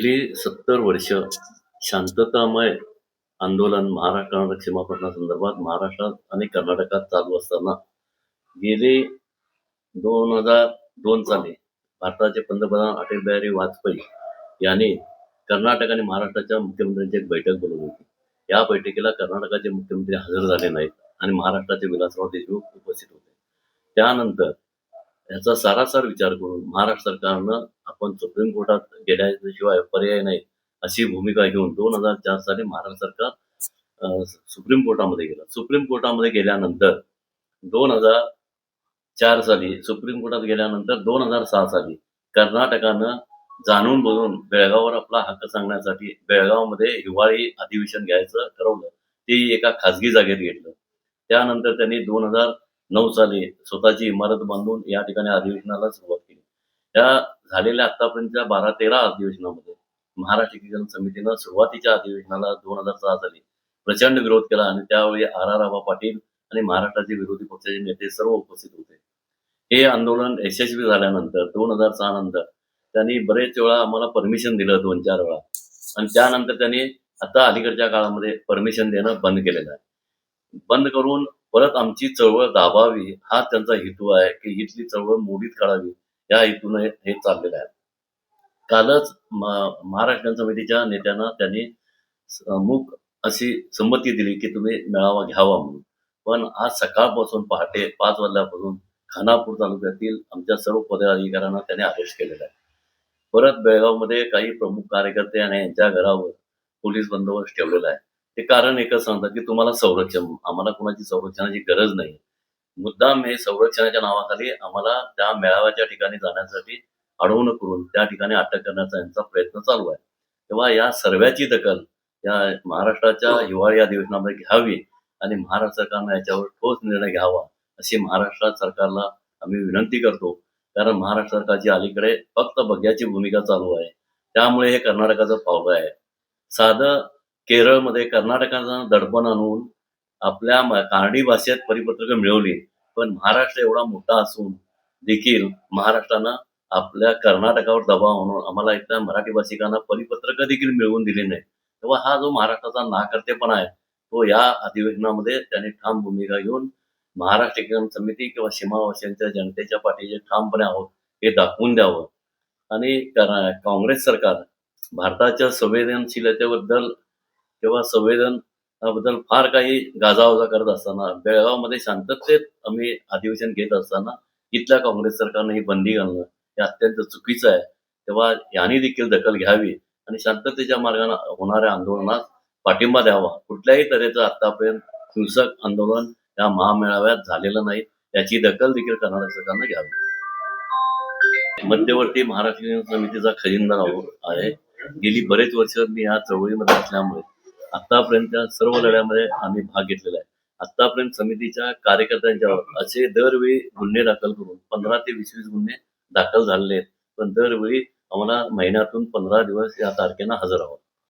गेली 70 वर्ष शांततामय आंदोलन महाराष्ट्र सीमा प्रश्नासंदर्भात महाराष्ट्रात आणि कर्नाटकात चालू असताना गेले 2002 साली भारताचे पंतप्रधान अटल बिहारी वाजपेयी यांनी कर्नाटक आणि महाराष्ट्राच्या मुख्यमंत्र्यांची एक बैठक बोलवली होती. या बैठकीला कर्नाटकाचे मुख्यमंत्री हजर झाले नाहीत आणि महाराष्ट्राचे विलासराव देशमुख उपस्थित होते. त्यानंतर याचा सारासार विचार करून महाराष्ट्र सरकारनं आपण सुप्रीम कोर्टात गेल्याशिवाय पर्याय नाही अशी भूमिका घेऊन 2004 साली महाराष्ट्र सरकार सुप्रीम कोर्टामध्ये गेलं. सुप्रीम कोर्टामध्ये गेल्यानंतर 2004 साली सुप्रीम कोर्टात गेल्यानंतर 2006 साली कर्नाटकानं जाणून बुजून बेळगाववर आपला हक्क सांगण्यासाठी बेळगावमध्ये हिवाळी अधिवेशन घ्यायचं ठरवलं. ते एका खासगी जागेत घेतलं. त्यानंतर त्यांनी 2009 साली स्वतःची इमारत बांधून या ठिकाणी अधिवेशनाला सुरुवात केली. त्या झालेल्या आतापर्यंतच्या 12-13 अधिवेशनामध्ये महाराष्ट्र एकीकरण समितीनं सुरुवातीच्या अधिवेशनाला 2006 साली प्रचंड विरोध केला आणि त्यावेळी आर आबा पाटील आणि महाराष्ट्राचे विरोधी पक्षाचे नेते सर्व उपस्थित होते. हे आंदोलन यशस्वी झाल्यानंतर 2006 नंतर त्यांनी बरेच वेळा आम्हाला परमिशन दिलं 2-4 वेळा आणि त्यानंतर त्यांनी आता अलीकडच्या काळामध्ये परमिशन देणं बंद केलेलं आहे. बंद करून परत आमची चळवळ दाबावी हा त्यांचा हेतू आहे की इथली चळवळ मोडीत काढावी या हेतूने हे चाललेलं आहे. कालच महाराष्ट्र समितीच्या नेत्यांना त्यांनी मूक अशी संमती दिली की तुम्ही मेळावा घ्यावा म्हणून. पण आज सकाळपासून पहाटे 5 वाजल्यापासून खानापूर तालुक्यातील आमच्या सर्व पदाधिकाऱ्यांना त्यांनी अरेस्ट केलेलं आहे. परत बेळगावमध्ये काही प्रमुख कार्यकर्ते आणि यांच्या घरावर पोलीस बंदोबस्त ठेवलेला आहे. ते कारण एकच सांगतात की तुम्हाला संरक्षण, आम्हाला कोणाची संरक्षणाची गरज नाही. मुद्दाम हे संरक्षणाच्या नावाखाली आम्हाला त्या मेळाव्याच्या ठिकाणी जाण्यासाठी अडवणूक करून त्या ठिकाणी अटक करण्याचा यांचा प्रयत्न चालू आहे. तेव्हा या सर्वांची दखल या महाराष्ट्राच्या हिवाळी अधिवेशनामध्ये घ्यावी आणि महाराष्ट्र सरकारनं याच्यावर ठोस निर्णय घ्यावा अशी महाराष्ट्र सरकारला आम्ही विनंती करतो. कारण महाराष्ट्र सरकारची अलीकडे फक्त बघ्याची भूमिका चालू आहे. त्यामुळे हे कर्नाटकाचं पावलं आहे. साधं केरळमध्ये कर्नाटकाचं दडपण आणून आपल्या कानडी भाषेत परिपत्रकं मिळवली. पण महाराष्ट्र एवढा मोठा असून देखील महाराष्ट्रानं आपल्या कर्नाटकावर दबाव आणून आम्हाला इथल्या मराठी भाषिकांना परिपत्रकं देखील मिळवून दिली नाही. तेव्हा हा जो महाराष्ट्राचा नाकर्तेपणा आहे तो या अधिवेशनामध्ये त्यांनी ठाम भूमिका घेऊन महाराष्ट्र एकीकरण समिती किंवा सीमावासियांच्या जनतेच्या पाठीचे ठामपणे आहोत हे दाखवून द्यावं. आणि काँग्रेस सरकार भारताच्या संवेदनशीलतेबद्दल किंवा संवेदनाबद्दल फार काही गाजावाजा करत असताना बेळगावमध्ये शांततेत आम्ही अधिवेशन घेत असताना इथल्या काँग्रेस सरकारनं ही बंदी घालणं हे अत्यंत चुकीचं आहे. तेव्हा यांनी देखील दखल घ्यावी आणि शांततेच्या मार्गाने होणाऱ्या आंदोलनात पाठिंबा द्यावा. कुठल्याही तऱ्हेचं आतापर्यंत हिंसक आंदोलन या महामेळाव्यात झालेलं नाही याची दखल देखील कर्नाटक सरकारनं घ्यावी. मध्यवर्ती महाराष्ट्र समितीचा खजिनदार आहे. गेली बरेच वर्ष मी या चळवळीमध्ये असल्यामुळे आतापर्यंतच्या सर्व लढ्यामध्ये आम्ही भाग घेतलेला आहे. आतापर्यंत समितीच्या कार्यकर्त्यांच्यावर असे दरवेळी गुन्हे दाखल करून 15 ते 20 गुन्हे दाखल झालेले आहेत. पण दरवेळी आम्हाला महिन्यातून 15 दिवस या तारखेला हजर आहोत.